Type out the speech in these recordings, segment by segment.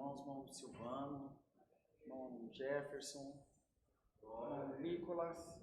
irmãos, irmão Silvano, irmão Jefferson, irmão Nicolas.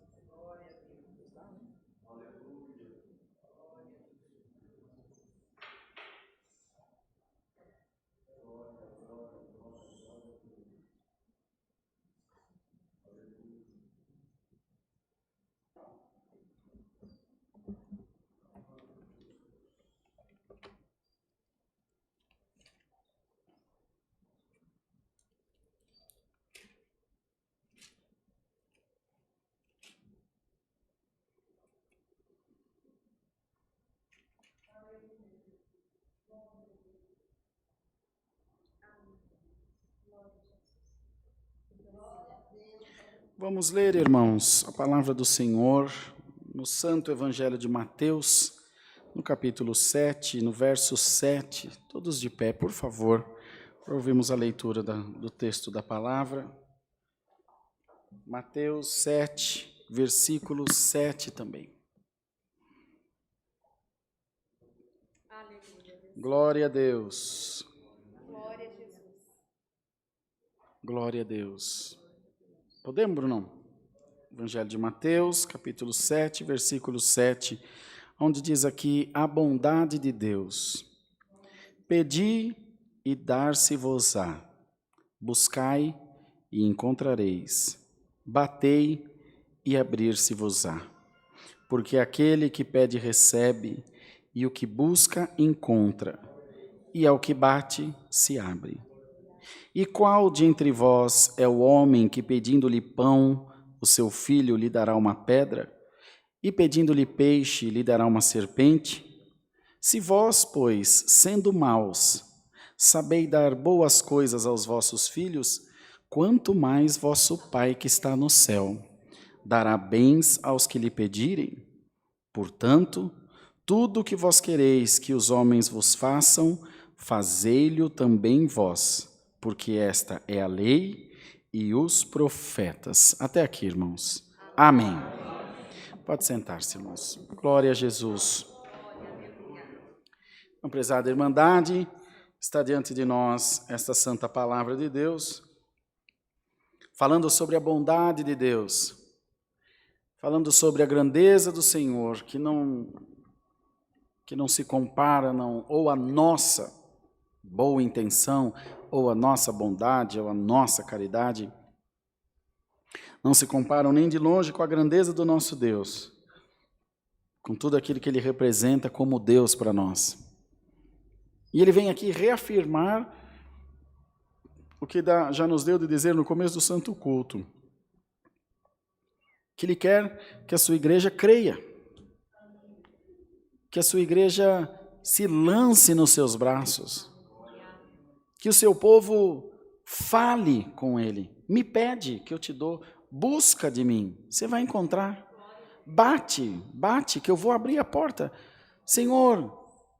Vamos ler, irmãos, a palavra do Senhor no Santo Evangelho de Mateus, no capítulo 7, no verso 7. Todos de pé, por favor, para ouvirmos a leitura do texto da palavra. Mateus 7, versículo 7 também. Aleluia. Glória a Deus. Glória a Jesus. Glória a Deus. Podemos, Bruno? Evangelho de Mateus, capítulo 7, versículo 7, onde diz aqui a bondade de Deus. Pedi e dar-se-vos-á, buscai e encontrareis, batei e abrir-se-vos-á. Porque aquele que pede recebe, e o que busca encontra, e ao que bate se abre. E qual de entre vós é o homem que, pedindo-lhe pão, o seu filho lhe dará uma pedra? E pedindo-lhe peixe, lhe dará uma serpente? Se vós, pois, sendo maus, sabeis dar boas coisas aos vossos filhos, quanto mais vosso Pai que está no céu dará bens aos que lhe pedirem? Portanto, tudo o que vós quereis que os homens vos façam, fazei-lho também vós, porque esta é a lei e os profetas. Até aqui, irmãos. Amém. Pode sentar-se, irmãos. Glória a Jesus. Então, prezada Irmandade, está diante de nós esta santa palavra de Deus, falando sobre a bondade de Deus, falando sobre a grandeza do Senhor, que não se compara, não, ou a nossa boa intenção, ou a nossa bondade, ou a nossa caridade, não se comparam nem de longe com a grandeza do nosso Deus, com tudo aquilo que Ele representa como Deus para nós. E Ele vem aqui reafirmar o que já nos deu de dizer no começo do Santo Culto, que Ele quer que a sua igreja creia, que a sua igreja se lance nos seus braços, que o seu povo fale com Ele. Me pede que eu te dou, busca de mim, você vai encontrar. Bate, que eu vou abrir a porta. Senhor,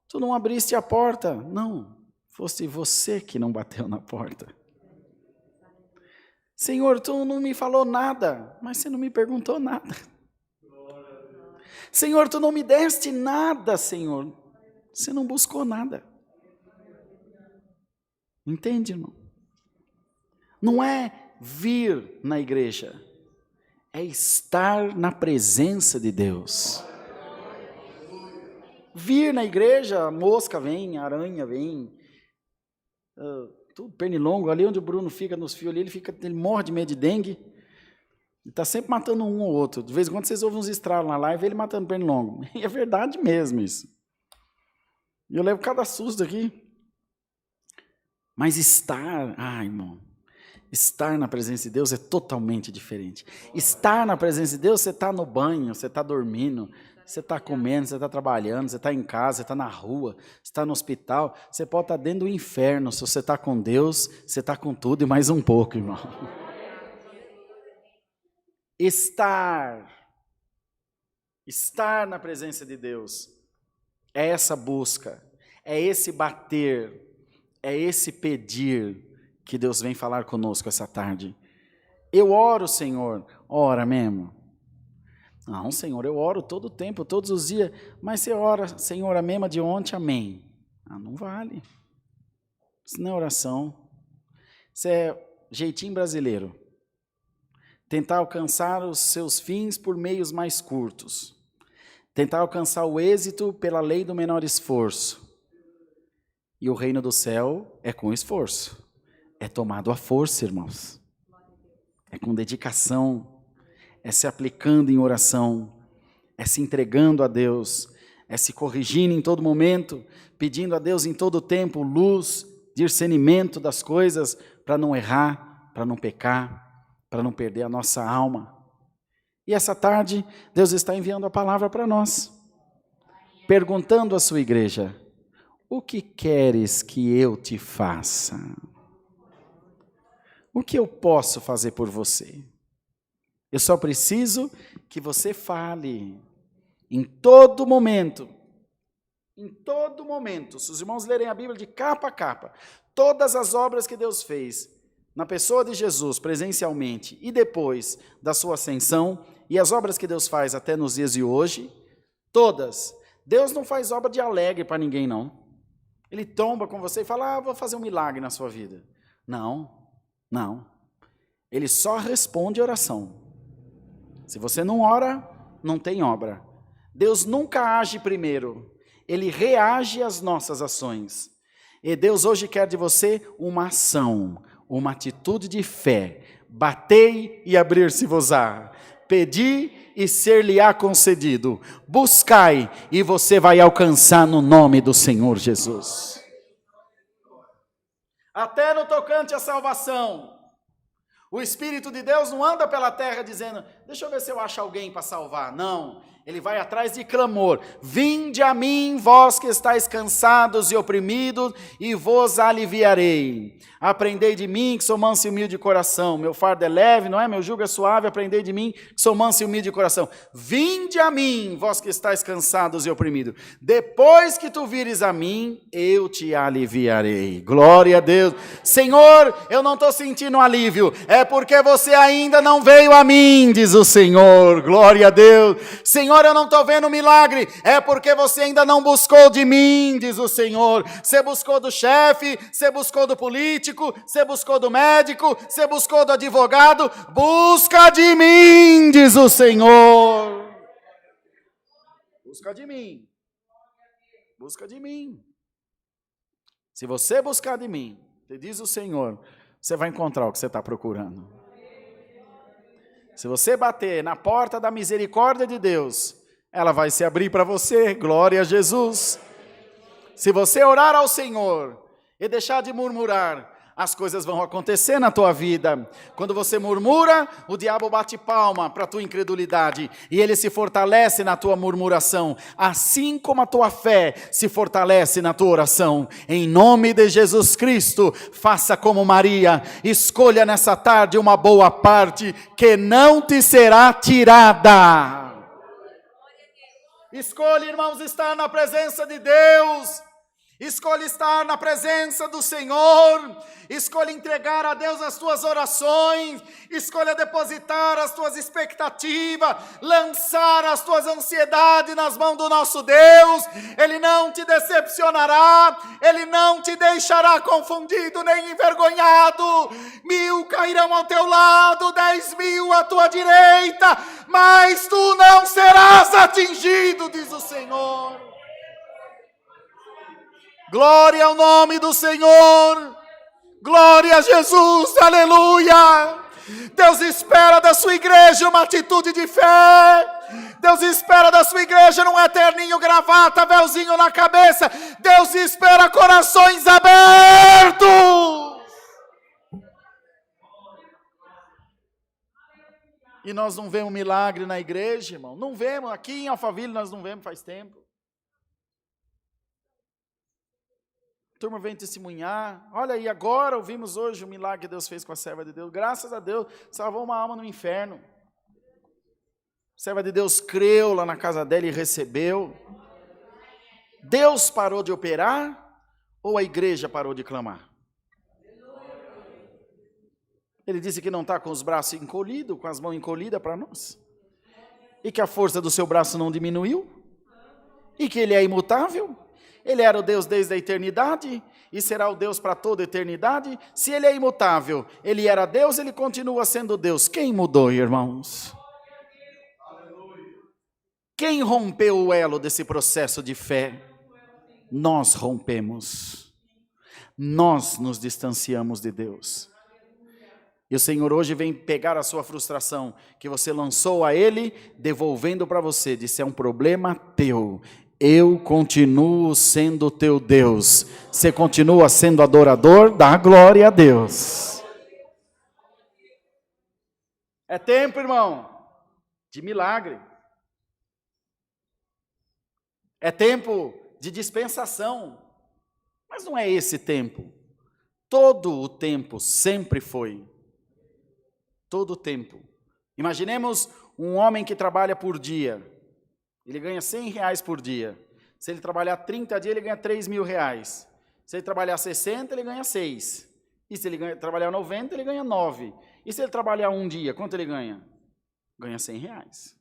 tu não abriste a porta. Não, fosse você que não bateu na porta. Senhor, tu não me falou nada, mas você não me perguntou nada. Senhor, tu não me deste nada, Senhor. Você não buscou nada. Entende, irmão? Não é vir na igreja, é estar na presença de Deus. Vir na igreja, a mosca vem, a aranha vem, tudo pernilongo, ali onde o Bruno fica nos fios ali, ele morre de medo de dengue, ele está sempre matando um ou outro. De vez em quando vocês ouvem uns estralos na live, ele matando pernilongo. E é verdade mesmo isso. E eu levo cada susto aqui. Mas irmão, estar na presença de Deus é totalmente diferente. Estar na presença de Deus, você está no banho, você está dormindo, você está comendo, você está trabalhando, você está em casa, você está na rua, você está no hospital, você pode estar dentro do inferno. Se você está com Deus, você está com tudo e mais um pouco, irmão. Estar na presença de Deus é essa busca, é esse bater, é esse pedir que Deus vem falar conosco essa tarde. Eu oro, Senhor. Ora mesmo? Não, Senhor, eu oro todo o tempo, todos os dias. Mas você ora, Senhor, a mesma de ontem, amém. Não vale. Isso não é oração. Isso é jeitinho brasileiro. Tentar alcançar os seus fins por meios mais curtos. Tentar alcançar o êxito pela lei do menor esforço. E o reino do céu é com esforço. É tomado à força, irmãos. É com dedicação. É se aplicando em oração. É se entregando a Deus. É se corrigindo em todo momento. Pedindo a Deus em todo tempo luz, discernimento das coisas, para não errar, para não pecar, para não perder a nossa alma. E essa tarde, Deus está enviando a palavra para nós, perguntando à sua igreja: o que queres que eu te faça? O que eu posso fazer por você? Eu só preciso que você fale, em todo momento, se os irmãos lerem a Bíblia de capa a capa, todas as obras que Deus fez, na pessoa de Jesus, presencialmente, e depois da sua ascensão, e as obras que Deus faz até nos dias de hoje, todas. Deus não faz obra de alegre para ninguém, não. Ele tomba com você e fala: vou fazer um milagre na sua vida. Não. Ele só responde oração. Se você não ora, não tem obra. Deus nunca age primeiro. Ele reage às nossas ações. E Deus hoje quer de você uma ação, uma atitude de fé. Batei e abrir-se-vos-á. Pedi e ser-lhe-á concedido. Buscai e você vai alcançar no nome do Senhor Jesus. Até no tocante à salvação, o Espírito de Deus não anda pela terra dizendo: deixa eu ver se eu acho alguém para salvar. Não. Ele vai atrás de clamor. Vinde a mim, vós que estáis cansados e oprimidos, e vos aliviarei. Aprendei de mim, que sou manso e humilde de coração. Meu fardo é leve, não é? Meu jugo é suave. Aprendei de mim, que sou manso e humilde de coração. Vinde a mim, vós que estáis cansados e oprimidos. Depois que tu vires a mim, eu te aliviarei. Glória a Deus. Senhor, eu não estou sentindo alívio. É porque você ainda não veio a mim, diz o Senhor. Glória a Deus. Senhor, eu não estou vendo milagre, é porque você ainda não buscou de mim, diz o Senhor. Você buscou do chefe, você buscou do político, você buscou do médico, você buscou do advogado. Busca de mim, diz o Senhor. Busca de mim. Busca de mim. Se você buscar de mim, diz o Senhor, você vai encontrar o que você está procurando. Se você bater na porta da misericórdia de Deus, ela vai se abrir para você. Glória a Jesus. Se você orar ao Senhor e deixar de murmurar, as coisas vão acontecer na tua vida. Quando você murmura, o diabo bate palma para a tua incredulidade e ele se fortalece na tua murmuração, assim como a tua fé se fortalece na tua oração. Em nome de Jesus Cristo, faça como Maria, escolha nessa tarde uma boa parte que não te será tirada. Escolha, irmãos, estar na presença de Deus. Escolha estar na presença do Senhor. Escolha entregar a Deus as tuas orações. Escolha depositar as tuas expectativas. Lançar as tuas ansiedades nas mãos do nosso Deus. Ele não te decepcionará. Ele não te deixará confundido nem envergonhado. 1000 cairão ao teu lado, 10.000 à tua direita, mas tu não serás atingido, diz o Senhor. Glória ao nome do Senhor. Glória a Jesus, aleluia. Deus espera da sua igreja uma atitude de fé. Deus espera da sua igreja um eterninho, gravata, véuzinho na cabeça. Deus espera corações abertos. E nós não vemos milagre na igreja, irmão. Não vemos, aqui em Alphaville nós não vemos faz tempo. A turma vem testemunhar. Olha aí, agora ouvimos hoje o milagre que Deus fez com a serva de Deus. Graças a Deus, salvou uma alma no inferno. A serva de Deus creu lá na casa dela e recebeu. Deus parou de operar ou a igreja parou de clamar? Ele disse que não está com os braços encolhidos, com as mãos encolhidas para nós. E que a força do seu braço não diminuiu. E que ele é imutável. Ele era o Deus desde a eternidade, e será o Deus para toda a eternidade? Se ele é imutável, ele era Deus, ele continua sendo Deus. Quem mudou, irmãos? Quem rompeu o elo desse processo de fé? Nós rompemos. Nós nos distanciamos de Deus. E o Senhor hoje vem pegar a sua frustração, que você lançou a Ele, devolvendo para você, disse, é um problema teu. Eu continuo sendo teu Deus. Você continua sendo adorador, dá glória a Deus. É tempo, irmão, de milagre. É tempo de dispensação. Mas não é esse tempo. Todo o tempo sempre foi. Todo o tempo. Imaginemos um homem que trabalha por dia. Ele ganha R$100 por dia. Se ele trabalhar 30 dias, ele ganha R$3.000. Se ele trabalhar 60, ele ganha 6. E se ele trabalhar 90, ele ganha 9. E se ele trabalhar um dia, quanto ele ganha? Ganha R$100.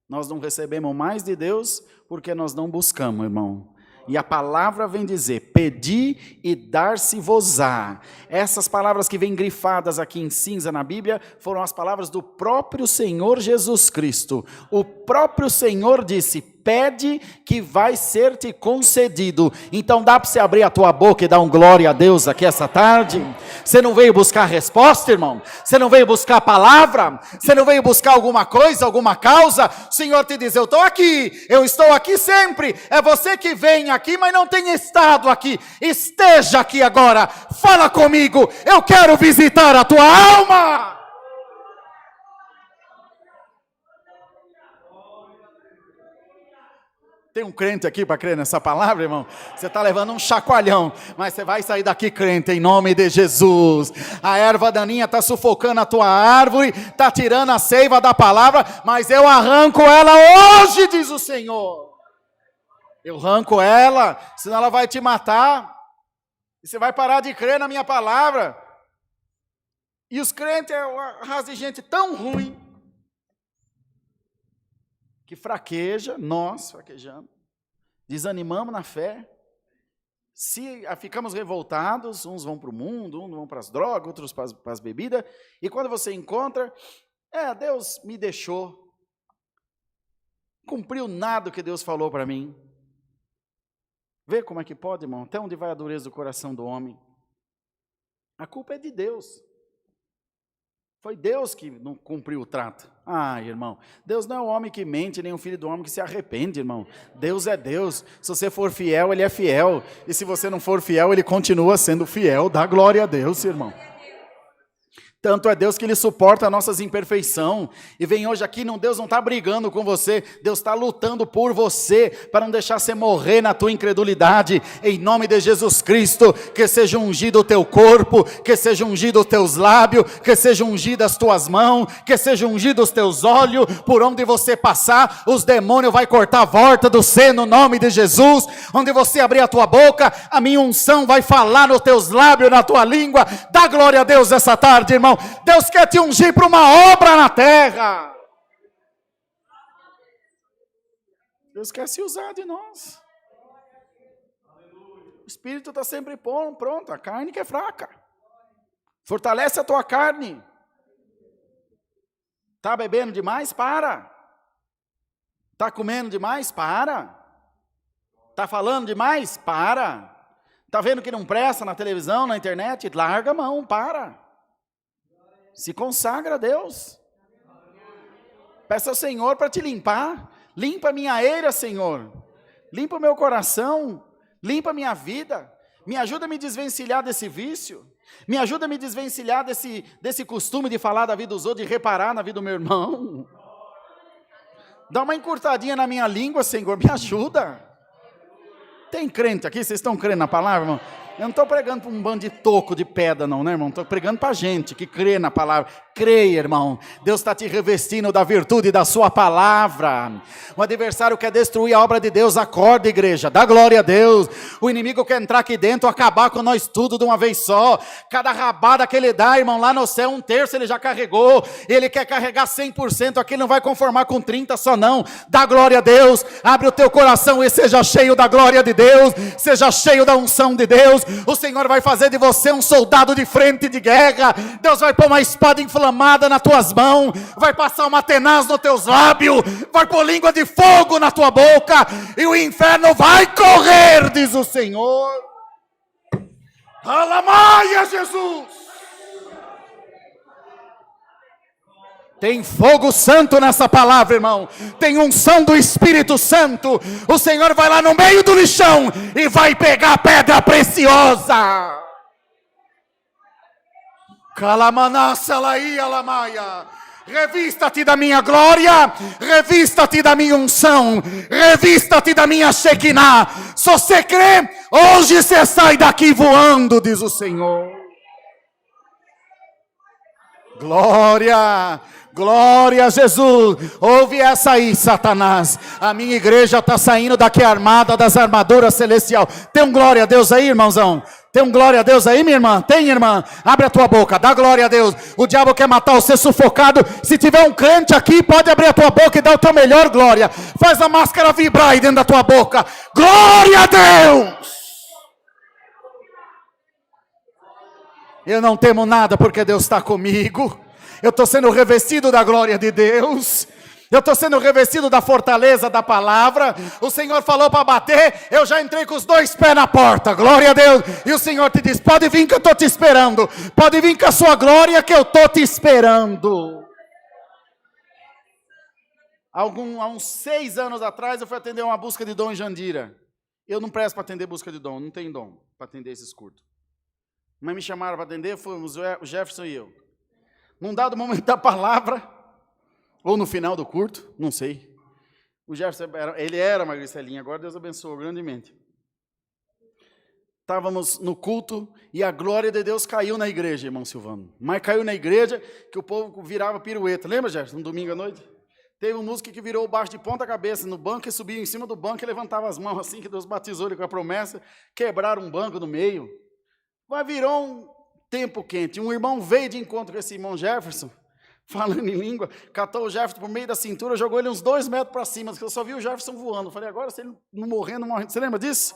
Nós não recebemos mais de Deus porque nós não buscamos, irmão. E a palavra vem dizer, pedi e dar-se-vos-á. Essas palavras que vêm grifadas aqui em cinza na Bíblia, foram as palavras do próprio Senhor Jesus Cristo. O próprio Senhor disse, pede que vai ser te concedido. Então dá para você abrir a tua boca e dar um glória a Deus aqui essa tarde? Você não veio buscar resposta, irmão? Você não veio buscar palavra? Você não veio buscar alguma coisa, alguma causa? O Senhor te diz, eu estou aqui, eu estou aqui sempre. É você que vem aqui, mas não tem estado aqui. Esteja aqui agora, fala comigo, eu quero visitar a tua alma. Tem um crente aqui para crer nessa palavra, irmão? Você está levando um chacoalhão, mas você vai sair daqui crente em nome de Jesus. A erva daninha está sufocando a tua árvore, está tirando a seiva da palavra, mas eu arranco ela hoje, diz o Senhor. Eu arranco ela, senão ela vai te matar. E você vai parar de crer na minha palavra. E os crentes é uma raça de gente tão ruim, que fraqueja, nós fraquejamos, desanimamos na fé, se ficamos revoltados, uns vão para o mundo, uns vão para as drogas, outros para as bebidas, e quando você encontra, Deus me deixou, cumpriu nada do que Deus falou para mim. Vê como é que pode, irmão, até onde vai a dureza do coração do homem? A culpa é de Deus. Foi Deus que não cumpriu o trato. Irmão, Deus não é um homem que mente, nem um filho do homem que se arrepende, irmão. Deus é Deus. Se você for fiel, Ele é fiel. E se você não for fiel, Ele continua sendo fiel. Dá glória a Deus, irmão. Tanto é Deus que Ele suporta as nossas imperfeições. E vem hoje aqui, Deus não está brigando com você. Deus está lutando por você, para não deixar você morrer na tua incredulidade. Em nome de Jesus Cristo, que seja ungido o teu corpo, que seja ungido os teus lábios, que seja ungido as tuas mãos, que seja ungido os teus olhos. Por onde você passar, os demônios vai cortar a volta do seno, no nome de Jesus. Onde você abrir a tua boca, a minha unção vai falar nos teus lábios, na tua língua. Dá glória a Deus essa tarde, irmão. Deus quer te ungir para uma obra na terra. Deus quer se usar de nós. O Espírito está sempre pronto, a carne que é fraca. Fortalece a tua carne. Está bebendo demais? Para. Está comendo demais? Para. Está falando demais? Para. Está vendo que não presta na televisão, na internet? Larga a mão, para. Se consagra a Deus. Peça ao Senhor para te limpar. Limpa a minha eira, Senhor. Limpa o meu coração. Limpa a minha vida. Me ajuda a me desvencilhar desse vício. Me ajuda a me desvencilhar desse costume de falar da vida dos outros, de reparar na vida do meu irmão. Dá uma encurtadinha na minha língua, Senhor. Me ajuda. Tem crente aqui? Vocês estão crendo na palavra, irmão? Eu não estou pregando para um bando de toco de pedra, não, né, irmão? Estou pregando para gente que crê na palavra. Creia, irmão, Deus está te revestindo da virtude da sua palavra. O adversário quer destruir a obra de Deus, acorda, igreja, dá glória a Deus. O inimigo quer entrar aqui dentro, acabar com nós tudo de uma vez só. Cada rabada que ele dá, irmão, lá no céu, 1/3 ele já carregou. Ele quer carregar 100%, aqui ele não vai conformar com 30 só não. Dá glória a Deus, abre o teu coração e seja cheio da glória de Deus, seja cheio da unção de Deus. O Senhor vai fazer de você um soldado de frente de guerra. Deus vai pôr uma espada inflamada nas tuas mãos, vai passar uma tenaz nos teus lábios, vai pôr língua de fogo na tua boca, e o inferno vai correr, diz o Senhor. Alamaia, Jesus! Tem fogo santo nessa palavra, irmão. Tem unção do Espírito Santo. O Senhor vai lá no meio do lixão e vai pegar a pedra preciosa. Revista-te da minha glória, revista-te da minha unção, revista-te da minha Shekinah. Se você crê, hoje você sai daqui voando, diz o Senhor. Glória, glória a Jesus. Ouve essa aí, Satanás. A minha igreja está saindo daqui armada das armaduras celestiais. Tem um glória a Deus aí, irmãozão? Tem um glória a Deus aí, minha irmã? Tem, irmã? Abre a tua boca, dá glória a Deus. O diabo quer matar você sufocado. Se tiver um crente aqui, pode abrir a tua boca e dar o teu melhor glória. Faz a máscara vibrar aí dentro da tua boca. Glória a Deus! Eu não temo nada porque Deus está comigo. Eu estou sendo revestido da glória de Deus. Eu estou sendo revestido da fortaleza da palavra. O Senhor falou para bater, eu já entrei com os 2 pés na porta, glória a Deus. E o Senhor te diz, pode vir que eu estou te esperando. Pode vir com a sua glória que eu estou te esperando. Há uns 6 anos atrás eu fui atender uma busca de dom em Jandira. Eu não presto para atender busca de dom, não tenho dom para atender esses curtos. Mas me chamaram para atender, fomos o Jefferson e eu. Num dado momento da palavra, ou no final do culto, não sei. O Jefferson, ele era magricelinho, agora Deus abençoou grandemente. Estávamos no culto e a glória de Deus caiu na igreja, irmão Silvano. Mas caiu na igreja que o povo virava pirueta. Lembra, Jefferson, no domingo à noite? Teve um músico que virou o baixo de ponta cabeça no banco e subia em cima do banco e levantava as mãos assim, que Deus batizou ele com a promessa. Quebraram um banco no meio. Mas virou um tempo quente. Um irmão veio de encontro com esse irmão Jefferson, falando em língua, catou o Jefferson por meio da cintura, jogou ele uns 2 metros para cima, eu só vi o Jefferson voando. Falei, agora se ele não morrer, não morre. Você lembra disso?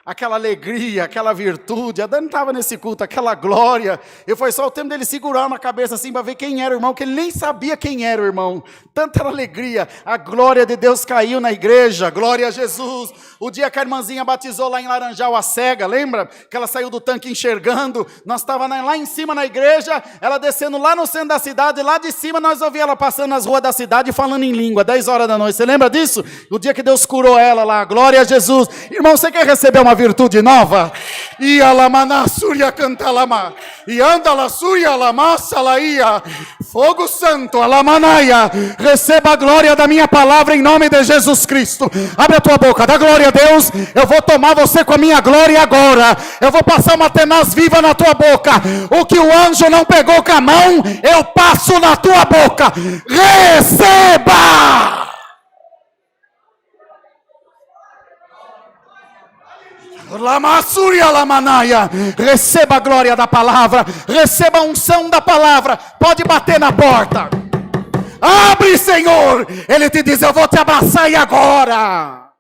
Aquela alegria, aquela virtude, a Dani estava nesse culto, aquela glória. Eu foi só o tempo dele segurar na cabeça assim para ver quem era o irmão, que ele nem sabia quem era o irmão. Tanta era alegria, a glória de Deus caiu na igreja, glória a Jesus. O dia que a irmãzinha batizou lá em Laranjal a cega, lembra? Que ela saiu do tanque enxergando, nós estávamos lá em cima na igreja, ela descendo lá no centro da cidade, lá de cima nós ouvimos ela passando nas ruas da cidade falando em língua, 10 horas da noite. Você lembra disso? O dia que Deus curou ela lá, glória a Jesus. Irmão, você quer receber uma virtude nova? E alamana surya cantalama, e anda la surya lamassa laia, fogo santo, alamanaia. Receba a glória da minha palavra em nome de Jesus Cristo. Abre a tua boca, dá glória a Deus. Eu vou tomar você com a minha glória agora. Eu vou passar uma tenaz viva na tua boca. O que o anjo não pegou com a mão, eu passo na tua boca. Receba! Receba a glória da palavra, receba a unção da palavra. Pode bater na porta. Abre, Senhor. Ele te diz, eu vou te abraçar e agora.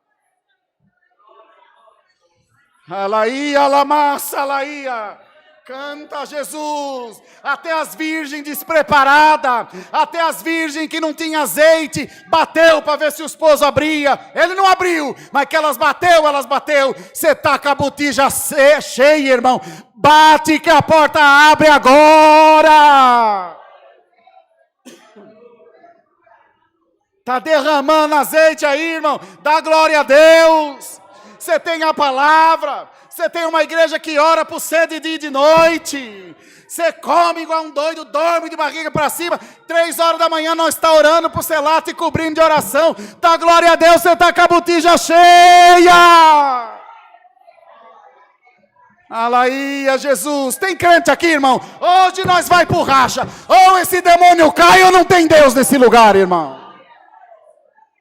Alaia, alamassa, alaia. Canta Jesus, até as virgens despreparadas, até as virgens que não tinham azeite, bateu para ver se o esposo abria. Ele não abriu, mas que elas bateu. Você está com a botija cheia, irmão. Bate que a porta abre agora. Está derramando azeite aí, irmão. Dá glória a Deus. Você tem a palavra. Você tem uma igreja que ora por você de dia e de noite. Você come igual um doido, dorme de barriga para cima. 3 horas da manhã nós está orando por você lá, te cobrindo de oração. Dá glória a Deus, você está com a botija cheia. Alaia, Jesus. Tem crente aqui, irmão? Hoje nós vai pro racha. Ou esse demônio cai ou não tem Deus nesse lugar, irmão.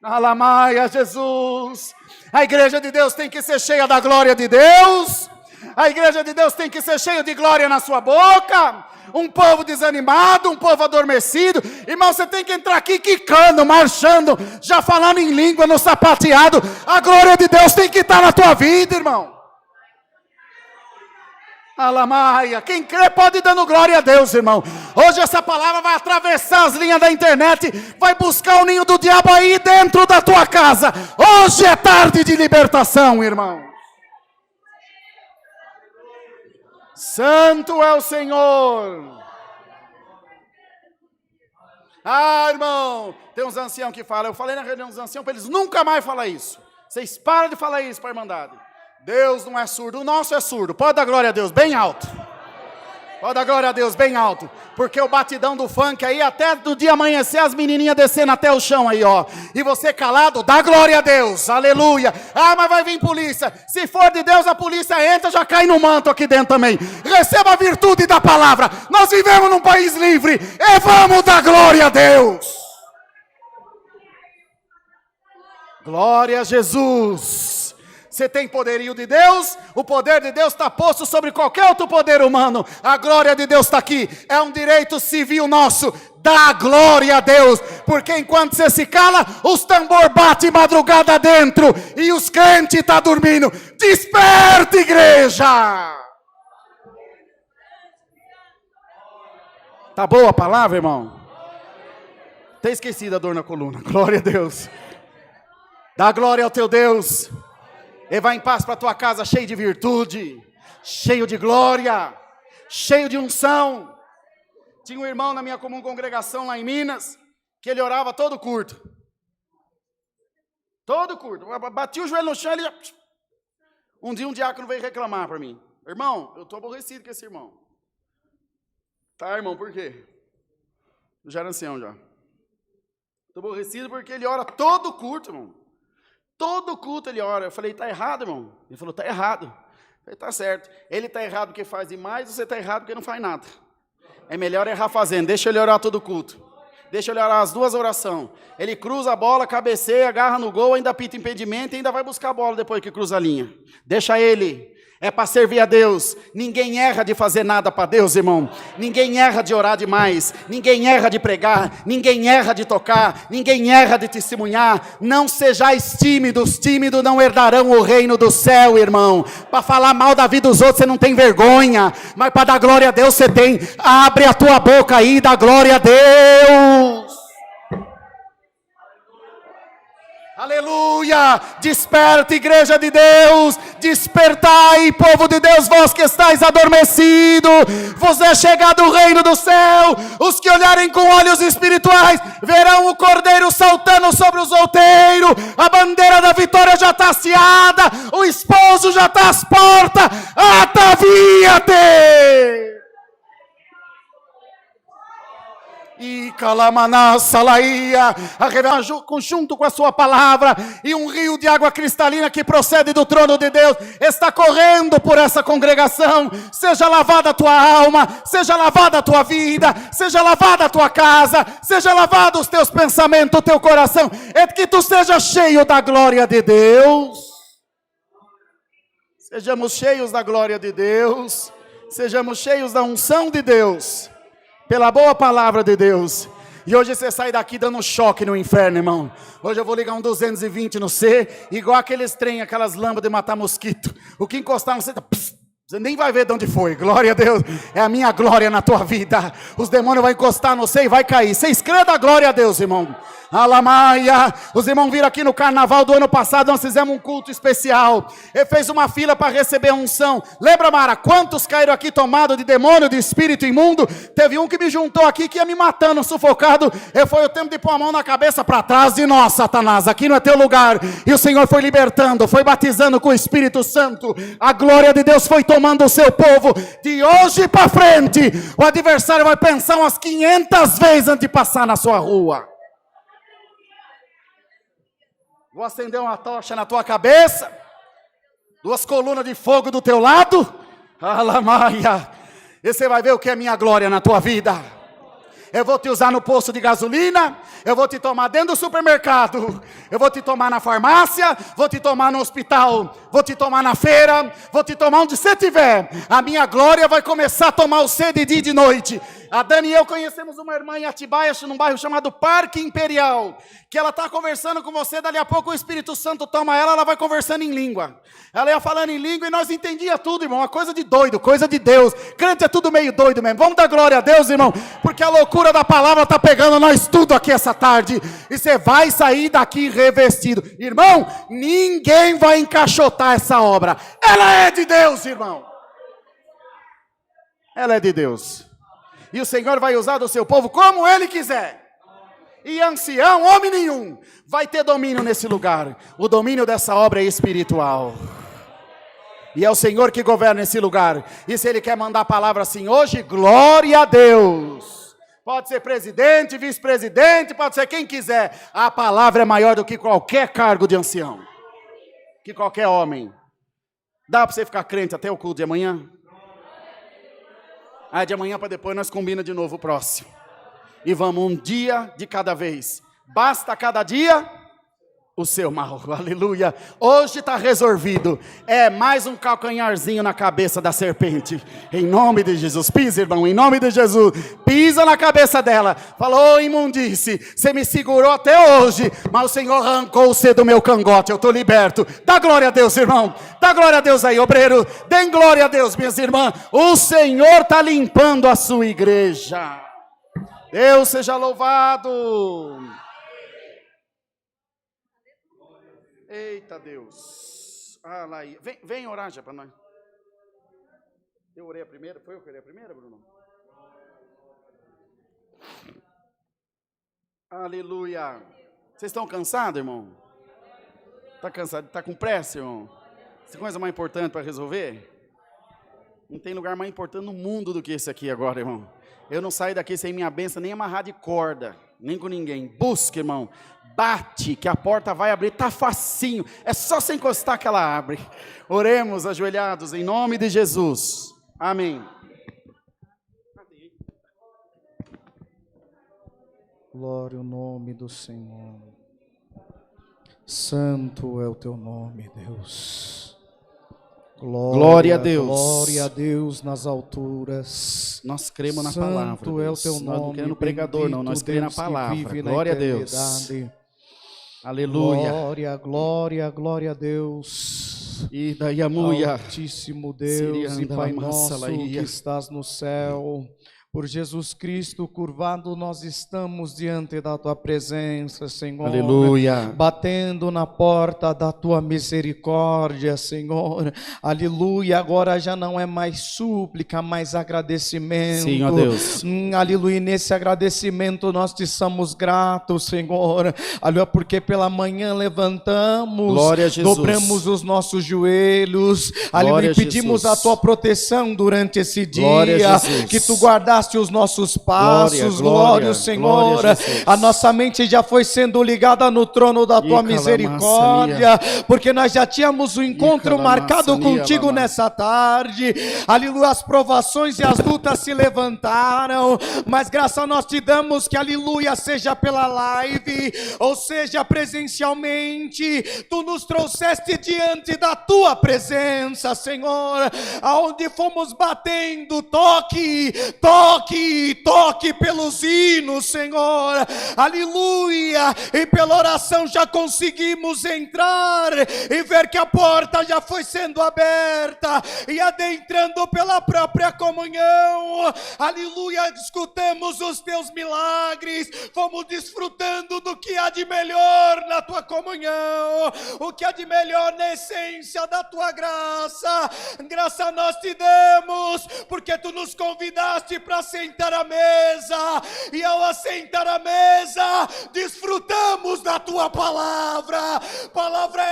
Alamaia, Jesus. A igreja de Deus tem que ser cheia da glória de Deus. A igreja de Deus tem que ser cheia de glória na sua boca. Um povo desanimado, um povo adormecido. Irmão, você tem que entrar aqui quicando, marchando, já falando em língua, no sapateado. A glória de Deus tem que estar na tua vida, irmão. Alamaia, quem crê pode ir dando glória a Deus, irmão. Hoje essa palavra vai atravessar as linhas da internet, vai buscar o ninho do diabo aí dentro da tua casa. Hoje é tarde de libertação, irmão. Santo é o Senhor. Ah, irmão, tem uns anciãos que falam, eu falei na reunião dos anciãos para eles nunca mais falar isso. Vocês param de falar isso para a Irmandade. Deus não é surdo, o nosso é surdo. Pode dar glória a Deus bem alto. Pode dar glória a Deus bem alto. Porque o batidão do funk aí, até do dia amanhecer, as menininhas descendo até o chão aí, ó. E você calado, dá glória a Deus, aleluia. Ah, mas vai vir polícia. Se for de Deus, a polícia entra, já cai no manto aqui dentro também. Receba a virtude da palavra. Nós vivemos num país livre e vamos dar glória a Deus. Glória a Jesus. Você tem poderio de Deus, o poder de Deus está posto sobre qualquer outro poder humano. A glória de Deus está aqui, é um direito civil nosso. Dá glória a Deus, porque enquanto você se cala, os tambor batem madrugada dentro e os crentes estão dormindo. Desperta, igreja! Tá boa a palavra, irmão? Tem esquecido a dor na coluna, glória a Deus. Dá glória ao teu Deus. E vai em paz para a tua casa, cheio de virtude, cheio de glória, cheio de unção. Tinha um irmão na minha comum congregação lá em Minas, que ele orava todo curto. Todo curto. Batia o joelho no chão, ele já... Um dia um diácono veio reclamar para mim. Irmão, eu estou aborrecido com esse irmão. Tá, irmão, por quê? Eu já era ancião já. Estou aborrecido porque ele ora todo curto, irmão. Todo culto ele ora. Eu falei, tá errado, irmão. Ele falou, tá errado. Eu falei, tá certo. Ele tá errado porque faz demais, você tá errado porque não faz nada. É melhor errar fazendo. Deixa ele orar todo culto. Deixa ele orar as duas orações. Ele cruza a bola, cabeceia, agarra no gol, ainda pita impedimento e ainda vai buscar a bola depois que cruza a linha. Deixa ele. É para servir a Deus. Ninguém erra de fazer nada para Deus, irmão. Ninguém erra de orar demais. Ninguém erra de pregar. Ninguém erra de tocar. Ninguém erra de testemunhar. Não sejais tímidos. Tímidos não herdarão o reino do céu, irmão. Para falar mal da vida dos outros você não tem vergonha. Mas para dar glória a Deus você tem. Abre a tua boca aí e dá glória a Deus. Aleluia, desperta, igreja de Deus, despertai, povo de Deus, vós que estáis adormecido, vos é chegado o reino do céu. Os que olharem com olhos espirituais, verão o cordeiro saltando sobre os outeiros, a bandeira da vitória já está hasteada, o esposo já está às portas, atavia-te! E calamaná, salaia, junto com a sua palavra, e um rio de água cristalina que procede do trono de Deus, está correndo por essa congregação. Seja lavada a tua alma, seja lavada a tua vida, seja lavada a tua casa, seja lavado os teus pensamentos, o teu coração, é que tu seja cheio da glória de Deus. Sejamos cheios da glória de Deus, sejamos cheios da unção de Deus, pela boa palavra de Deus. E hoje você sai daqui dando um choque no inferno, irmão. Hoje eu vou ligar um 220 no C, igual aqueles trem, aquelas lâmpadas de matar mosquito. O que encostar no C, você nem vai ver de onde foi. Glória a Deus. É a minha glória na tua vida. Os demônios vão encostar no C e vai cair. Você escreva a glória a Deus, irmão. Alamaia, os irmãos viram aqui no carnaval do ano passado, nós fizemos um culto especial. Ele fez uma fila para receber a unção. Lembra, Mara, quantos caíram aqui tomados de demônio, de espírito imundo? Teve um que me juntou aqui, que ia me matando, sufocado. Foi o tempo de pôr a mão na cabeça para trás de nós, Satanás, aqui não é teu lugar. E o Senhor foi libertando, foi batizando com o Espírito Santo. A glória de Deus foi tomando o seu povo. De hoje para frente, o adversário vai pensar umas 500 vezes antes de passar na sua rua. Vou acender uma tocha na tua cabeça, 2 colunas de fogo do teu lado, Alamaia. E você vai ver o que é minha glória na tua vida. Eu vou te usar no posto de gasolina, eu vou te tomar dentro do supermercado, eu vou te tomar na farmácia, vou te tomar no hospital, vou te tomar na feira, vou te tomar onde você estiver. A minha glória vai começar a tomar o C de dia e de noite. A Dani e eu conhecemos uma irmã em Atibaia, num bairro chamado Parque Imperial, que ela está conversando com você, dali a pouco o Espírito Santo toma ela vai conversando em língua. Ela ia falando em língua e nós entendíamos tudo, irmão, uma coisa de doido, coisa de Deus. Crente é tudo meio doido mesmo. Vamos dar glória a Deus, irmão, porque a loucura da palavra está pegando nós tudo aqui essa tarde. E você vai sair daqui revestido. Irmão, ninguém vai encaixotar essa obra. Ela é de Deus, irmão. Ela é de Deus. E o Senhor vai usar do seu povo como Ele quiser. E ancião, homem nenhum, vai ter domínio nesse lugar. O domínio dessa obra é espiritual. E é o Senhor que governa esse lugar. E se Ele quer mandar a palavra assim hoje, glória a Deus. Pode ser presidente, vice-presidente, pode ser quem quiser. A palavra é maior do que qualquer cargo de ancião. Que qualquer homem. Dá para você ficar crente até o culto de amanhã? Aí de amanhã para depois nós combinamos de novo o próximo. E vamos um dia de cada vez. Basta cada dia o seu mal. Aleluia. Hoje está resolvido. É mais um calcanharzinho na cabeça da serpente. Em nome de Jesus. Pisa, irmão. Em nome de Jesus. Pisa na cabeça dela. Falou, imundice. Você me segurou até hoje. Mas o Senhor arrancou você do meu cangote. Eu estou liberto. Dá glória a Deus, irmão. Dá glória a Deus aí, obreiro. Dêem glória a Deus, minhas irmãs. O Senhor está limpando a sua igreja. Deus seja louvado. Eita Deus. Ah, lá aí. Vem orar já para nós. Eu orei a primeira. Foi eu que orei a primeira, Bruno? Aleluia. Vocês estão cansados, irmão? Está cansado? Está com pressa, irmão? Tem coisa mais importante para resolver? Não tem lugar mais importante no mundo do que esse aqui agora, irmão. Eu não saio daqui sem minha bênção, nem amarrar de corda, nem com ninguém. Busca, irmão. Bate, que a porta vai abrir. Está facinho. É só você encostar que ela abre. Oremos ajoelhados em nome de Jesus. Amém. Glória ao nome do Senhor. Santo é o teu nome, Deus. Glória a Deus. Glória a Deus nas alturas. Nós cremos na Santo palavra. Santo é o teu nome. Nós não queremos pregador, não. Nós cremos na palavra. Glória a Deus. Aleluia. Glória, glória, glória a Deus. E daí a mulher. Altíssimo Deus e Pai nosso que estás no céu. Por Jesus Cristo curvado, nós estamos diante da Tua presença, Senhor. Aleluia. Batendo na porta da Tua misericórdia, Senhor. Aleluia. Agora já não é mais súplica, mais agradecimento. Sim, ó Deus. Aleluia. Nesse agradecimento nós te somos gratos, Senhor. Aleluia, porque pela manhã levantamos. Glória a Jesus. Dobramos os nossos joelhos. Aleluia. E pedimos a Tua proteção durante esse dia. Glória a Jesus. Que Tu guardaste os nossos passos, glória ao Senhor. A nossa mente já foi sendo ligada no trono da Tua misericórdia, porque nós já tínhamos um encontro marcado contigo nessa tarde. Aleluia, as provações e as lutas se levantaram, mas graças nós te damos que, aleluia, seja pela live, ou seja presencialmente, Tu nos trouxeste diante da Tua presença, Senhor, aonde fomos batendo, toque pelos hinos, Senhor, aleluia, e pela oração já conseguimos entrar e ver que a porta já foi sendo aberta e adentrando pela própria comunhão, aleluia, escutamos os Teus milagres, fomos desfrutando do que há de melhor na Tua comunhão, o que há de melhor na essência da Tua graça nós te damos, porque Tu nos convidaste para assentar à mesa, e ao assentar à mesa, desfrutamos da Tua palavra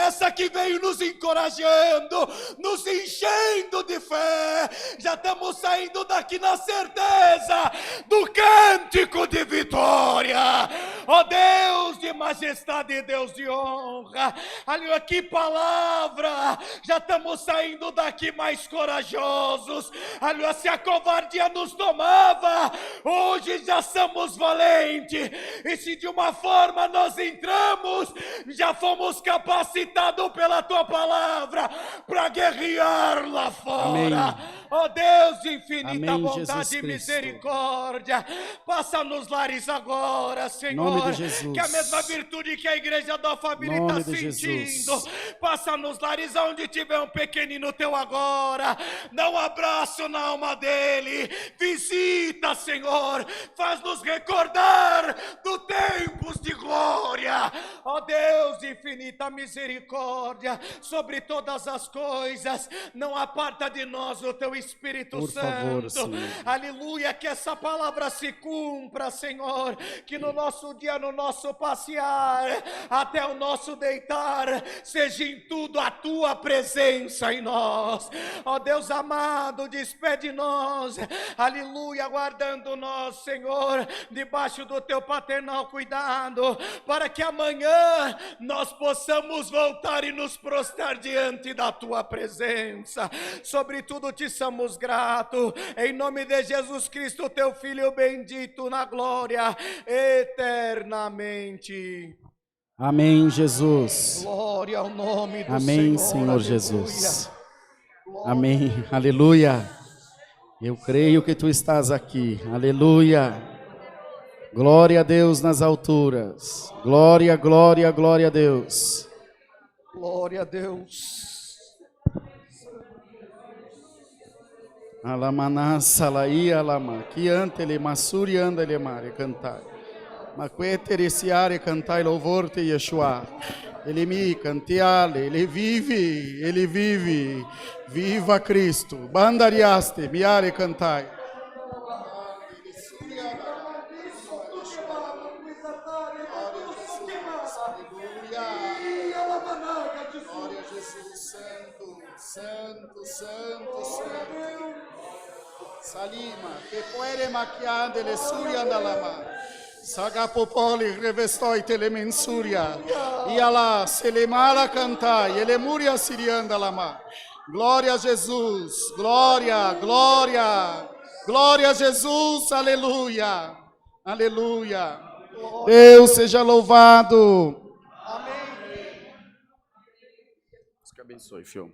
essa que veio nos encorajando, nos enchendo de fé, já estamos saindo daqui na certeza do cântico de vitória, ó Deus de majestade e Deus de honra. Aleluia, que palavra! Já estamos saindo daqui mais corajosos. Aleluia, se a covardia nos tomava, hoje já somos valentes. E se de uma forma nós entramos, já fomos capacitados pela tua palavra para guerrear lá fora. Amém. Ó Deus de infinita Amém, bondade Jesus e Cristo. misericórdia, passa nos lares agora, Senhor. Nome de Jesus. Que a mesma virtude que a igreja da família está Nome de sentindo, Jesus. passa nos lares onde tiver um pequenino teu agora. Dá um abraço na alma dele. Visita, Senhor. Faz-nos recordar do tempos de glória. Ó Deus de infinita misericórdia, sobre todas as coisas, não aparta de nós o teu Espírito Por Santo. favor, Senhor. Aleluia, que essa palavra se cumpra, Senhor. Que no nosso dia, no nosso passear, até o nosso deitar, seja em tudo a tua presença em nós. Ó Deus amado, despede nós. Aleluia, guardando nós, Senhor, debaixo do teu paternal cuidado, para que amanhã nós possamos voltar e nos prostrar diante da tua presença. Sobretudo te somos gratos, em nome de Jesus Cristo, teu Filho bendito na glória eternamente. Amém, Jesus. Glória ao nome do Amém, Senhor Aleluia. Jesus. Amém. Aleluia. Eu creio que tu estás aqui. Aleluia. Glória a Deus nas alturas. Glória, glória, glória a Deus. Glória a Deus. Alamana salai alama, que antele masuri andele mare cantai. Maquetere siare cantai louvor te Yeshua. Ele me cantiale, ele vive. Viva Cristo. Bandariaste, miare cantai. Glória a Jesus, santo. Salima, che puere macchiare le surie andalama. Sagapopoli revestoi tele mensuria. Iala, se le mala cantai, e le muria sirianda lama. Glória a Jesus, glória. Glória a Jesus, aleluia. Aleluia. Deus seja louvado. Amém. Deus que abençoe, filho.